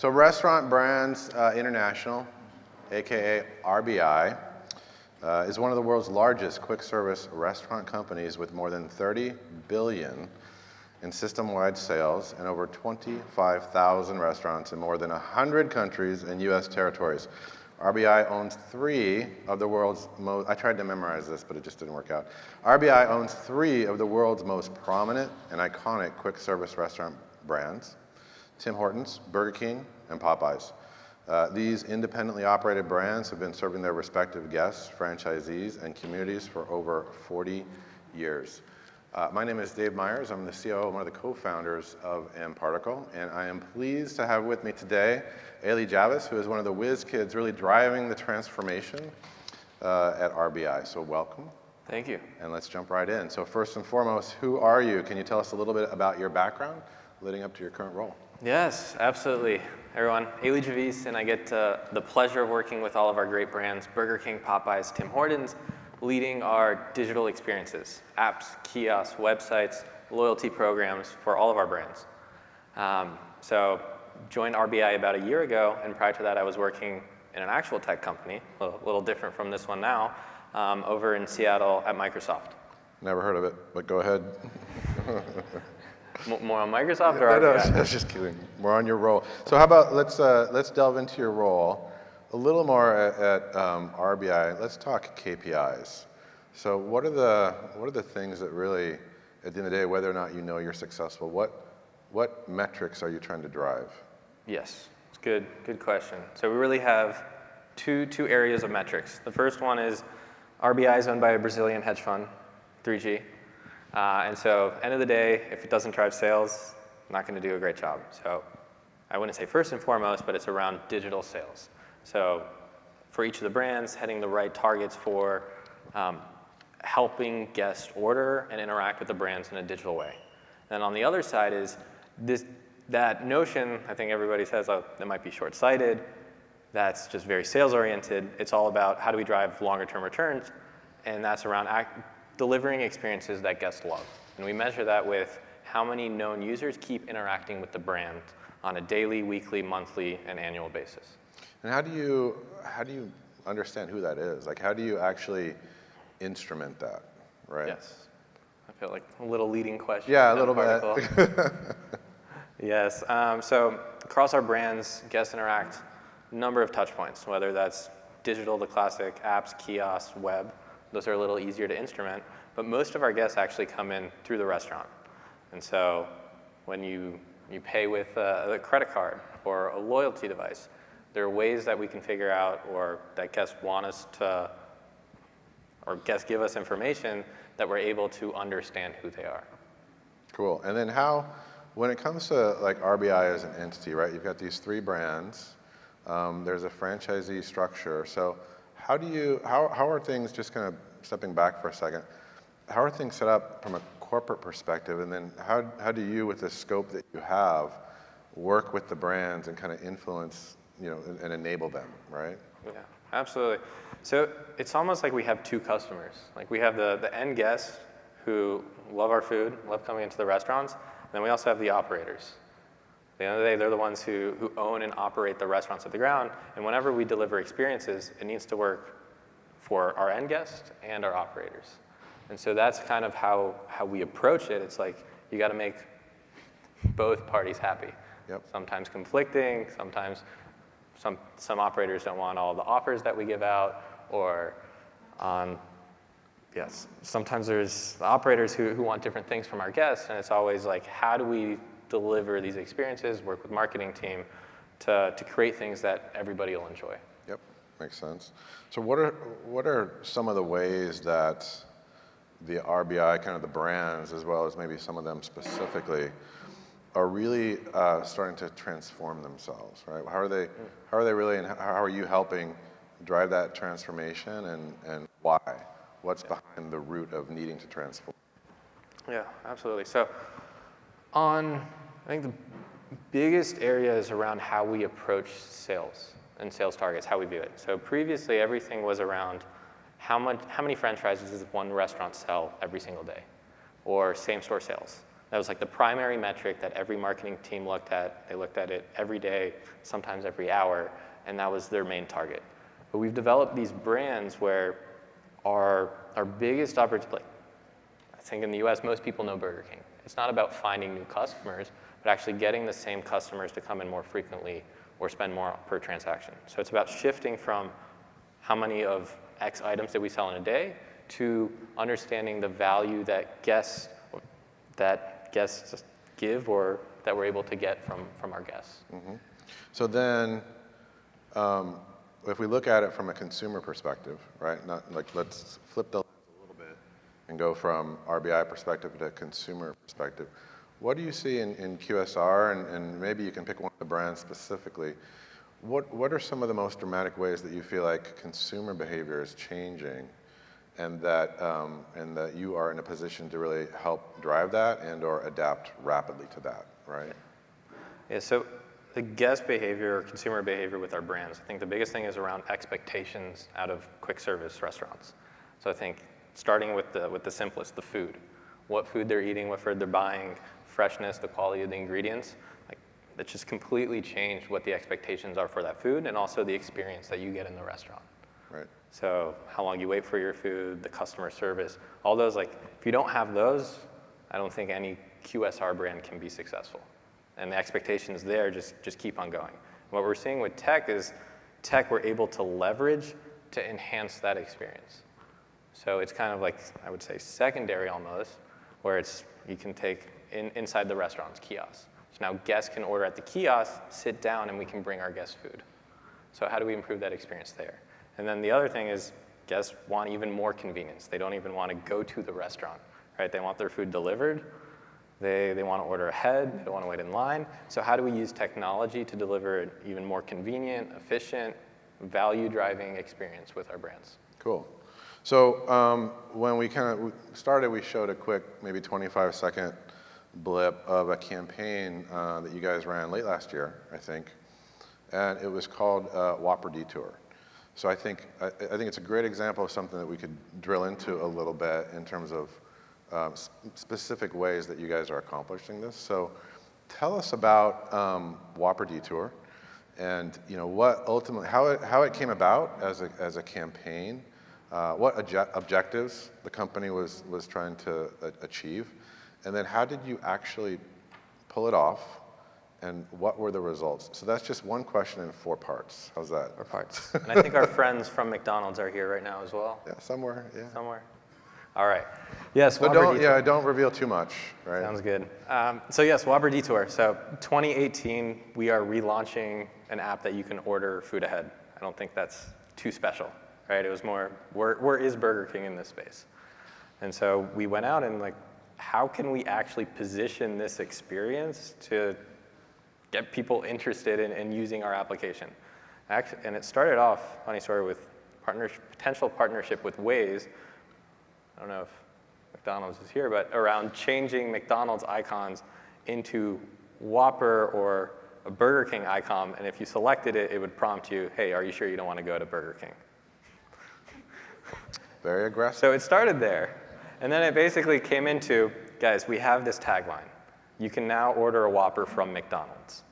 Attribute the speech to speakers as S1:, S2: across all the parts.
S1: So Restaurant Brands International, aka RBI, is one of the world's largest quick service restaurant companies with more than 30 billion in system-wide sales and over 25,000 restaurants in more than 100 countries and US territories. RBI owns 3 of the world's most, I tried to memorize this, but it just didn't work out. RBI owns 3 of the world's most prominent and iconic quick service restaurant brands: Tim Hortons, Burger King, and Popeyes. These independently operated brands have been serving their respective guests, franchisees, and communities for over 40 years. My name is Dave Myers. I'm the COO and one of the co-founders of mParticle, and I am pleased to have with me today Elie, Javice, who is one of the whiz kids really driving the transformation at RBI. So welcome.
S2: Thank you.
S1: And let's jump right in. So first and foremost, who are you? Can you tell us a little bit about your background leading up to your current role?
S2: Yes, absolutely. Everyone, Elie Javice, and I get the pleasure of working with all of our great brands, Burger King, Popeyes, Tim Hortons, leading our digital experiences, apps, kiosks, websites, loyalty programs for all of our brands. So joined RBI about a year ago, and prior to that I was working in an actual tech company, a little different from this one now, over in Seattle at Microsoft.
S1: Never heard of it, but go ahead.
S2: More on Microsoft or RBI?
S1: No, I was just kidding. More on your role. So how about let's delve into your role a little more at RBI. Let's talk KPIs. So what are the things that really, at the end of the day, whether or not you know you're successful, what metrics are you trying to drive?
S2: Yes, it's good question. So we really have two areas of metrics. The first one is RBI is owned by a Brazilian hedge fund, 3G. And so end of the day, if it doesn't drive sales, not going to do a great job. So I wouldn't say first and foremost, but it's around digital sales. So for each of the brands, setting the right targets for helping guests order and interact with the brands in a digital way. And on the other side is that notion, I think everybody says, oh, that might be short-sighted, that's just very sales-oriented. It's all about how do we drive longer-term returns, and that's around delivering experiences that guests love. And we measure that with how many known users keep interacting with the brand on a daily, weekly, monthly, and annual basis.
S1: And how do you understand who that is? Like, how do you actually instrument that, right?
S2: Yes. I feel like a little leading question.
S1: Yeah, a little bit.
S2: Yes. So across our brands, guests interact a number of touch points, whether that's digital, the classic apps, kiosks, web. Those are a little easier to instrument. But most of our guests actually come in through the restaurant. And so when you pay with a credit card or a loyalty device, there are ways that we can figure out, or that guests want us to, or guests give us information that we're able to understand who they are.
S1: Cool. And then when it comes to like RBI as an entity, right? You've got these 3 brands. There's a franchisee structure. So how are things, just kind of stepping back for a second, how are things set up from a corporate perspective? And then how do you, with the scope that you have, work with the brands and kind of influence, and enable them, right?
S2: Yeah, absolutely. So it's almost like we have 2 customers. Like we have the end guests who love our food, love coming into the restaurants, and then we also have the operators. At the end of the day, they're the ones who own and operate the restaurants at the ground, and whenever we deliver experiences, it needs to work for our end guests and our operators. And so that's kind of how we approach it. It's like you got to make both parties happy.
S1: Yep. Sometimes
S2: conflicting, sometimes some operators don't want all the offers that we give out, or sometimes there's the operators who want different things from our guests, and it's always like, how do we deliver these experiences, work with marketing team to create things that everybody will enjoy.
S1: Yep, makes sense. So what are some of the ways that the RBI, kind of the brands, as well as maybe some of them specifically, are really starting to transform themselves, right? How are they really, and how are you helping drive that transformation, and why? What's behind the root of needing to transform?
S2: Yeah, absolutely. So I think the biggest area is around how we approach sales and sales targets, how we view it. So previously, everything was around how many franchises does one restaurant sell every single day, or same-store sales. That was like the primary metric that every marketing team looked at. They looked at it every day, sometimes every hour, and that was their main target. But we've developed these brands where our biggest opportunity, like, I think in the US, most people know Burger King. It's not about finding new customers, but actually getting the same customers to come in more frequently or spend more per transaction. So it's about shifting from how many of X items that we sell in a day to understanding the value that guests give or that we're able to get from our guests.
S1: Mm-hmm. So then, if we look at it from a consumer perspective, right? Not like, let's flip the lens a little bit and go from RBI perspective to consumer perspective. What do you see in QSR, and maybe you can pick one of the brands specifically. What are some of the most dramatic ways that you feel like consumer behavior is changing, and that you are in a position to really help drive that and or adapt rapidly to that, right?
S2: Yeah, so the guest behavior or consumer behavior with our brands, I think the biggest thing is around expectations out of quick service restaurants. So I think starting with the simplest, the food. What food they're eating, what food they're buying, freshness, the quality of the ingredients. Like, that just completely changed what the expectations are for that food and also the experience that you get in the restaurant.
S1: Right.
S2: So how long you wait for your food, the customer service, all those, like, if you don't have those, I don't think any QSR brand can be successful. And the expectations there just keep on going. What we're seeing with tech is we're able to leverage to enhance that experience. So it's kind of like, I would say, secondary almost, where you can take inside the restaurant's kiosks. So now guests can order at the kiosk, sit down, and we can bring our guests food. So how do we improve that experience there? And then the other thing is guests want even more convenience. They don't even want to go to the restaurant, right? They want their food delivered. They want to order ahead. They don't want to wait in line. So how do we use technology to deliver an even more convenient, efficient, value-driving experience with our brands?
S1: Cool. So when we kind of started, we showed a quick, maybe 25-second blip of a campaign that you guys ran late last year, I think, and it was called Whopper Detour. So I think it's a great example of something that we could drill into a little bit in terms of specific ways that you guys are accomplishing this. So tell us about Whopper Detour, and what ultimately, how it came about as a campaign, what objectives the company was trying to achieve, and then how did you actually pull it off, and what were the results? So that's just one question in 4 parts. How's that?
S2: 4 parts. And I think our friends from McDonald's are here right now as well.
S1: Yeah, somewhere. Yeah.
S2: Somewhere. All right. Yes.
S1: But don't reveal too much, right?
S2: Sounds good. So yes, Whopper Detour. So 2018, we are relaunching an app that you can order food ahead. I don't think that's too special, right? It was more, where is Burger King in this space? And so we went out and like, how can we actually position this experience to get people interested in using our application? And it started off, funny story, with potential partnership with Waze. I don't know if McDonald's is here, but around changing McDonald's icons into Whopper or a Burger King icon, and if you selected it, it would prompt you, hey, are you sure you don't want to go to Burger King?
S1: Very aggressive.
S2: So it started there, and then it basically came into, guys, we have this tagline. You can now order a Whopper from McDonald's.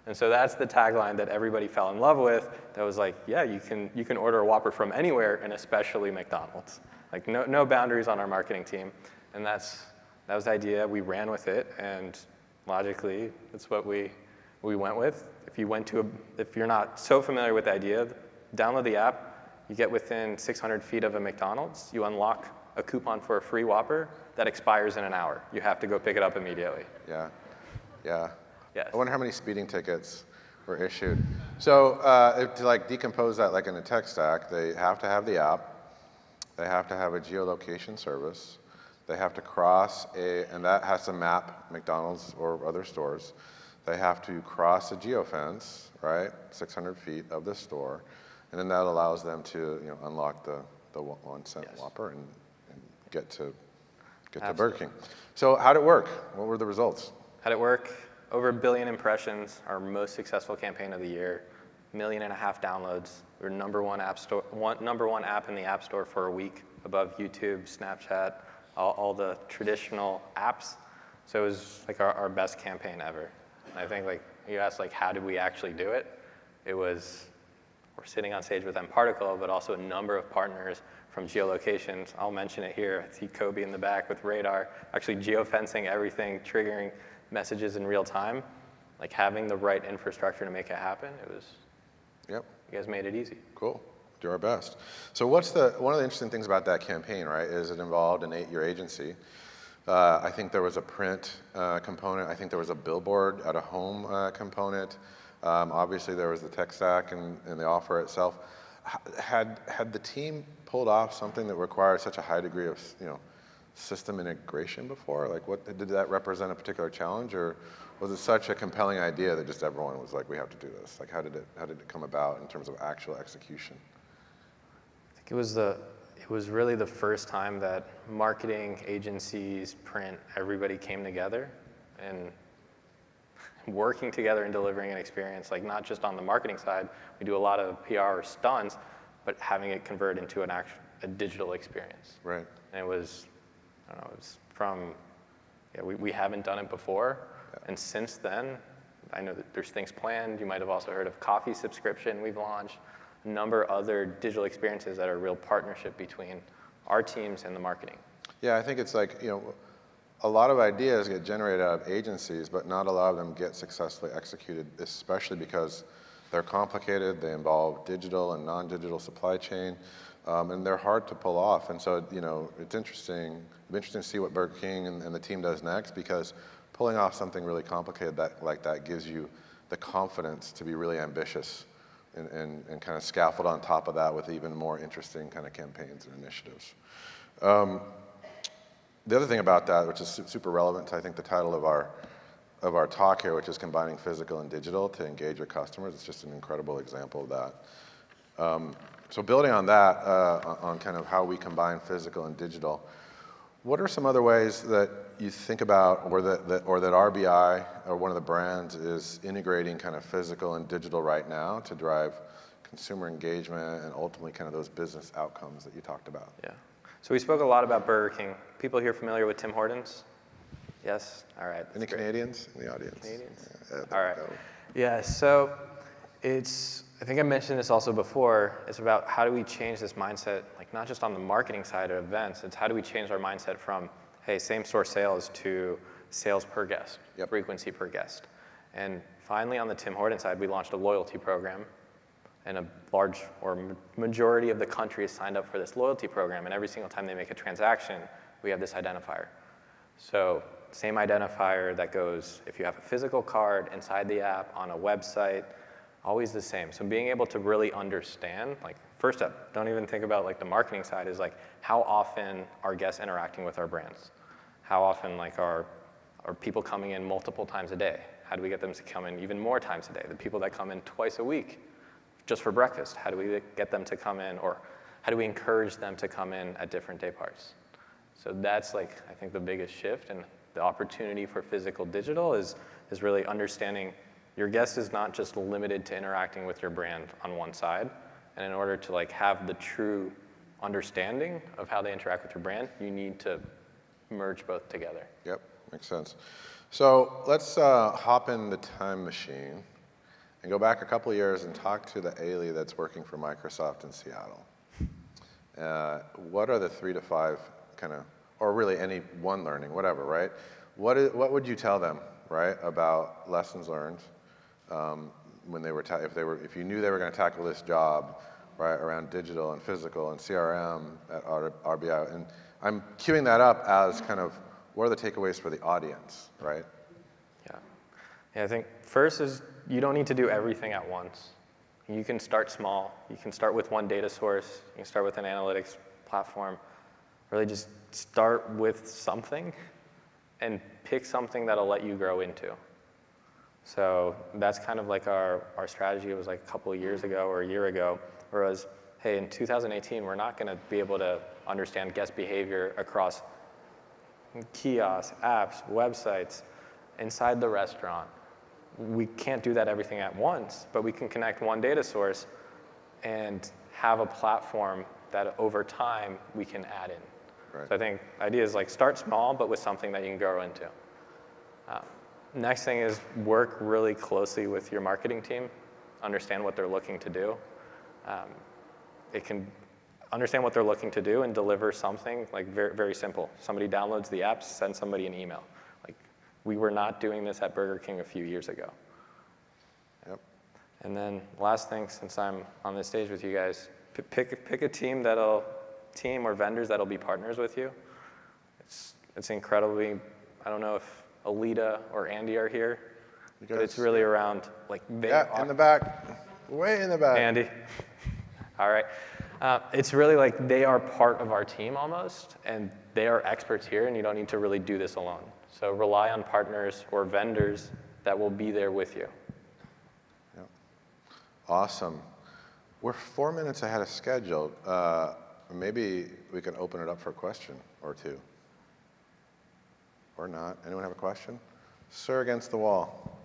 S2: And so that's the tagline that everybody fell in love with. That was like, yeah, you can order a Whopper from anywhere, and especially McDonald's. Like no boundaries on our marketing team, and that was the idea. We ran with it, and logically, that's what we went with. If you're not so familiar with the idea, download the app. You get within 600 feet of a McDonald's. You unlock a coupon for a free Whopper that expires in an hour. You have to go pick it up immediately.
S1: Yeah.
S2: Yes.
S1: I wonder how many speeding tickets were issued. So to like decompose that like in a tech stack, they have to have the app. They have to have a geolocation service. They have to cross and that has to map McDonald's or other stores. They have to cross a geofence, right, 600 feet of the store, and then that allows them to unlock the 1 cent
S2: Yes.
S1: Whopper and get to Burger King. So how'd it work? What were the results?
S2: How'd it work? Over 1 billion impressions, our most successful campaign of the year, 1.5 million downloads. We're number one app in the App Store for a week, above YouTube, Snapchat, all the traditional apps. So it was like our best campaign ever. And I think like you asked like how did we actually do it? It was we're sitting on stage with mParticle, but also a number of partners from geolocations. I'll mention it here. I see Kobe in the back with radar, actually geofencing everything, triggering messages in real time. Like having the right infrastructure to make it happen, it was,
S1: Yep.
S2: you guys made it easy.
S1: Cool. Do our best. So one of the interesting things about that campaign, right, is it involved your agency. I think there was a print component. I think there was a billboard at a home component. Obviously, there was the tech stack and the offer itself. Had the team pulled off something that required such a high degree of system integration before? Like, did that represent a particular challenge, or was it such a compelling idea that just everyone was like, we have to do this? Like, how did it come about in terms of actual execution?
S2: I think it was really the first time that marketing agencies, print, everybody came together and working together and delivering an experience, like not just on the marketing side, we do a lot of PR stunts, but having it convert into a digital experience.
S1: Right.
S2: And it was we haven't done it before, and since then, I know that there's things planned. You might have also heard of coffee subscription we've launched, a number of other digital experiences that are a real partnership between our teams and the marketing.
S1: Yeah, I think it's like, a lot of ideas get generated out of agencies, but not a lot of them get successfully executed, especially because they're complicated, they involve digital and non-digital supply chain, and they're hard to pull off. And so, it's interesting. It'll be interesting to see what Burger King and the team does next, because pulling off something really complicated like that gives you the confidence to be really ambitious and kind of scaffold on top of that with even more interesting kind of campaigns and initiatives. The other thing about that, which is super relevant to, I think, the title of our talk here, which is combining physical and digital to engage your customers, it's just an incredible example of that. So building on that, on kind of how we combine physical and digital, what are some other ways that you think about, or that RBI or one of the brands is integrating kind of physical and digital right now to drive consumer engagement and ultimately kind of those business outcomes that you talked about?
S2: Yeah. So we spoke a lot about Burger King. People here familiar with Tim Hortons? Yes? All right.
S1: Any Canadians in the audience?
S2: Canadians?
S1: Yeah,
S2: all right. Yeah, so I think I mentioned this also before, it's about how do we change this mindset, like not just on the marketing side of events, it's how do we change our mindset from, hey, same store sales to sales per guest, frequency per guest. And finally on the Tim Hortons side, we launched a loyalty program, and a large or majority of the country is signed up for this loyalty program, and every single time they make a transaction, we have this identifier. So same identifier that goes, if you have a physical card inside the app, on a website, always the same. So being able to really understand, like first step, don't even think about like the marketing side, is like how often are guests interacting with our brands? How often like are people coming in multiple times a day? How do we get them to come in even more times a day? The people that come in twice a week just for breakfast, how do we get them to come in, or how do we encourage them to come in at different day parts? So that's like, I think the biggest shift, and the opportunity for physical digital is really understanding your guest is not just limited to interacting with your brand on one side, and in order to like have the true understanding of how they interact with your brand, you need to merge both together.
S1: Yep, makes sense. So let's hop in the time machine and go back a couple of years and talk to the Elie that's working for Microsoft in Seattle. What are the 3 to 5 kind of, or really any one learning, whatever, right? What would you tell them, right, about lessons learned when they were, if you knew they were going to tackle this job, right, around digital and physical and CRM at RBI? And I'm queuing that up as kind of, what are the takeaways for the audience, right?
S2: Yeah, I think first is you don't need to do everything at once. You can start small. You can start with one data source. You can start with an analytics platform. Really just start with something and pick something that'll let you grow into. So that's kind of like our strategy. It was like a couple of years ago or a year ago, where it was, hey, in 2018, we're not going to be able to understand guest behavior across kiosks, apps, websites, inside the restaurant. We can't do that everything at once, but we can connect one data source and have a platform that over time we can add in. Right. So I think the idea is like start small, but with something that you can grow into. Next thing is work really closely with your marketing team, understand what they're looking to do. It can understand what they're looking to do and deliver something like very, very simple. Somebody downloads the app, send somebody an email. Like we were not doing this at Burger King a few years ago.
S1: Yep.
S2: And then last thing, since I'm on this stage with you guys, pick a team or vendors that'll be partners with you. It's incredibly, I don't know if Alita or Andy are here, but it's really around like
S1: in the back, way in the back.
S2: Andy. All right. It's really like they are part of our team almost, and they are experts here, and you don't need to really do this alone. So rely on partners or vendors that will be there with you.
S1: Yep. Awesome. We're 4 minutes ahead of schedule. Maybe we can open it up for a question or two. Or not. Anyone have a question? Sir against the wall.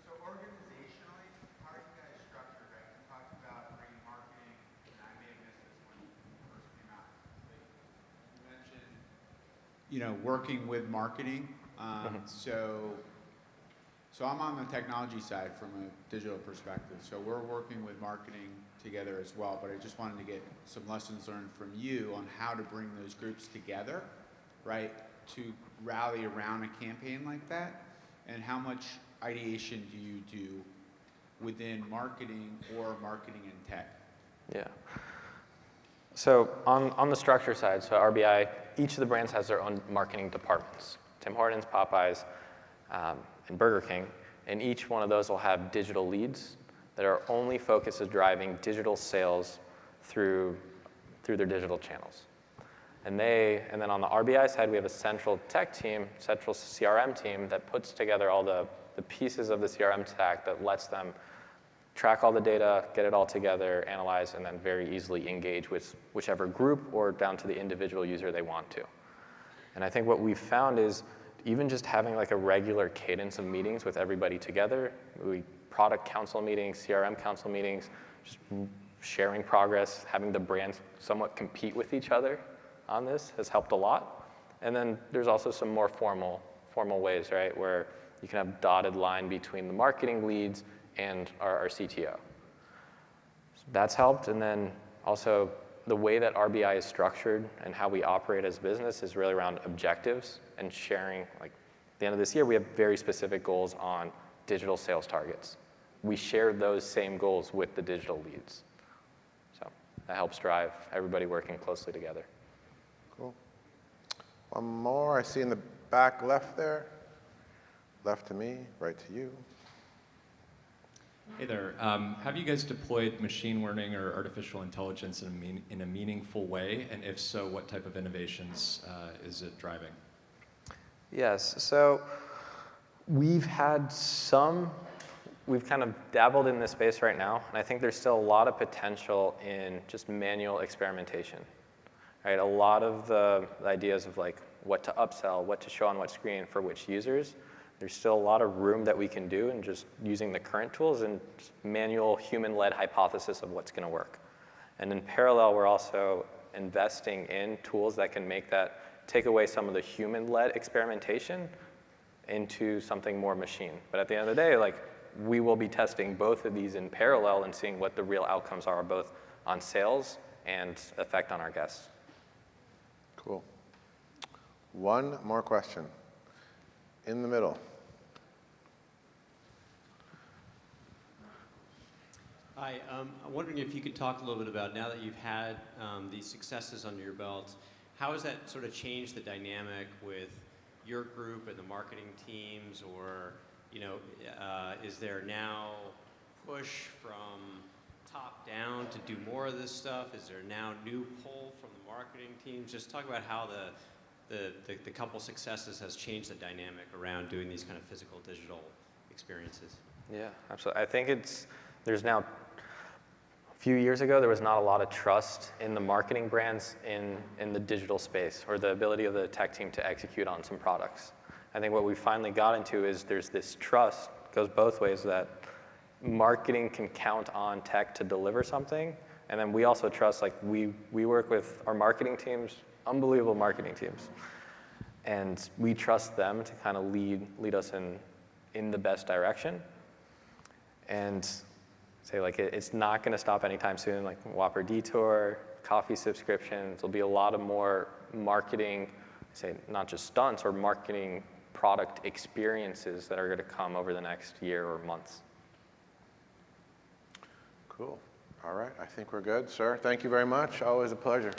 S3: So organizationally, how are you guys structured, right? You talked about bringing marketing, and I may have missed this when it first came out. Like, you mentioned, working with marketing. So I'm on the technology side from a digital perspective. So we're working with marketing together as well, but I just wanted to get some lessons learned from you on how to bring those groups together, right, to rally around a campaign like that, and how much ideation do you do within marketing or marketing and tech?
S2: Yeah. So on the structure side, so RBI, each of the brands has their own marketing departments. Tim Hortons, Popeyes, and Burger King, and each one of those will have digital leads that are only focused on driving digital sales through their digital channels. And then on the RBI side, we have a central tech team, central CRM team that puts together all the pieces of the CRM stack that lets them track all the data, get it all together, analyze, and then very easily engage with whichever group or down to the individual user they want to. And I think what we've found is even just having like a regular cadence of meetings with everybody together, product council meetings, CRM council meetings, just sharing progress, having the brands somewhat compete with each other on this has helped a lot. And then there's also some more formal ways, right, where you can have dotted line between the marketing leads and our CTO. So that's helped. And then also the way that RBI is structured and how we operate as a business is really around objectives and sharing. Like at the end of this year, we have very specific goals on digital sales targets. We share those same goals with the digital leads. So that helps drive everybody working closely together.
S1: Cool. One more I see in the back left there. Left to me, right to you.
S4: Hey there. Have you guys deployed machine learning or artificial intelligence in a meaningful way? And if so, what type of innovations is it driving?
S2: Yes. So we've kind of dabbled in this space right now, and I think there's still a lot of potential in just manual experimentation. Right? A lot of the ideas of like what to upsell, what to show on what screen for which users, there's still a lot of room that we can do in just using the current tools and just manual human-led hypothesis of what's going to work. And in parallel, we're also investing in tools that can take away some of the human-led experimentation into something more machine. But at the end of the day, like we will be testing both of these in parallel and seeing what the real outcomes are, both on sales and effect on our guests.
S1: Cool. One more question. In the middle.
S5: Hi, I'm wondering if you could talk a little bit about, now that you've had these successes under your belt, how has that sort of changed the dynamic with your group and the marketing teams, or is there now push from top down to do more of this stuff? Is there now new pull from the marketing teams? Just talk about how the couple successes has changed the dynamic around doing these kind of physical digital experiences.
S2: Yeah, absolutely. I think there's now, a few years ago, there was not a lot of trust in the marketing brands in the digital space or the ability of the tech team to execute on some products. I think what we finally got into is there's this trust, goes both ways, that marketing can count on tech to deliver something. And then we also trust, like we work with our marketing teams, unbelievable marketing teams. and we trust them to kind of lead us in the best direction. And say like it's not going to stop anytime soon. Like Whopper Detour, coffee subscriptions. There'll be a lot of more marketing, say not just stunts or marketing product experiences that are going to come over the next year or months.
S1: Cool. All right, I think we're good, sir. Thank you very much. Always a pleasure.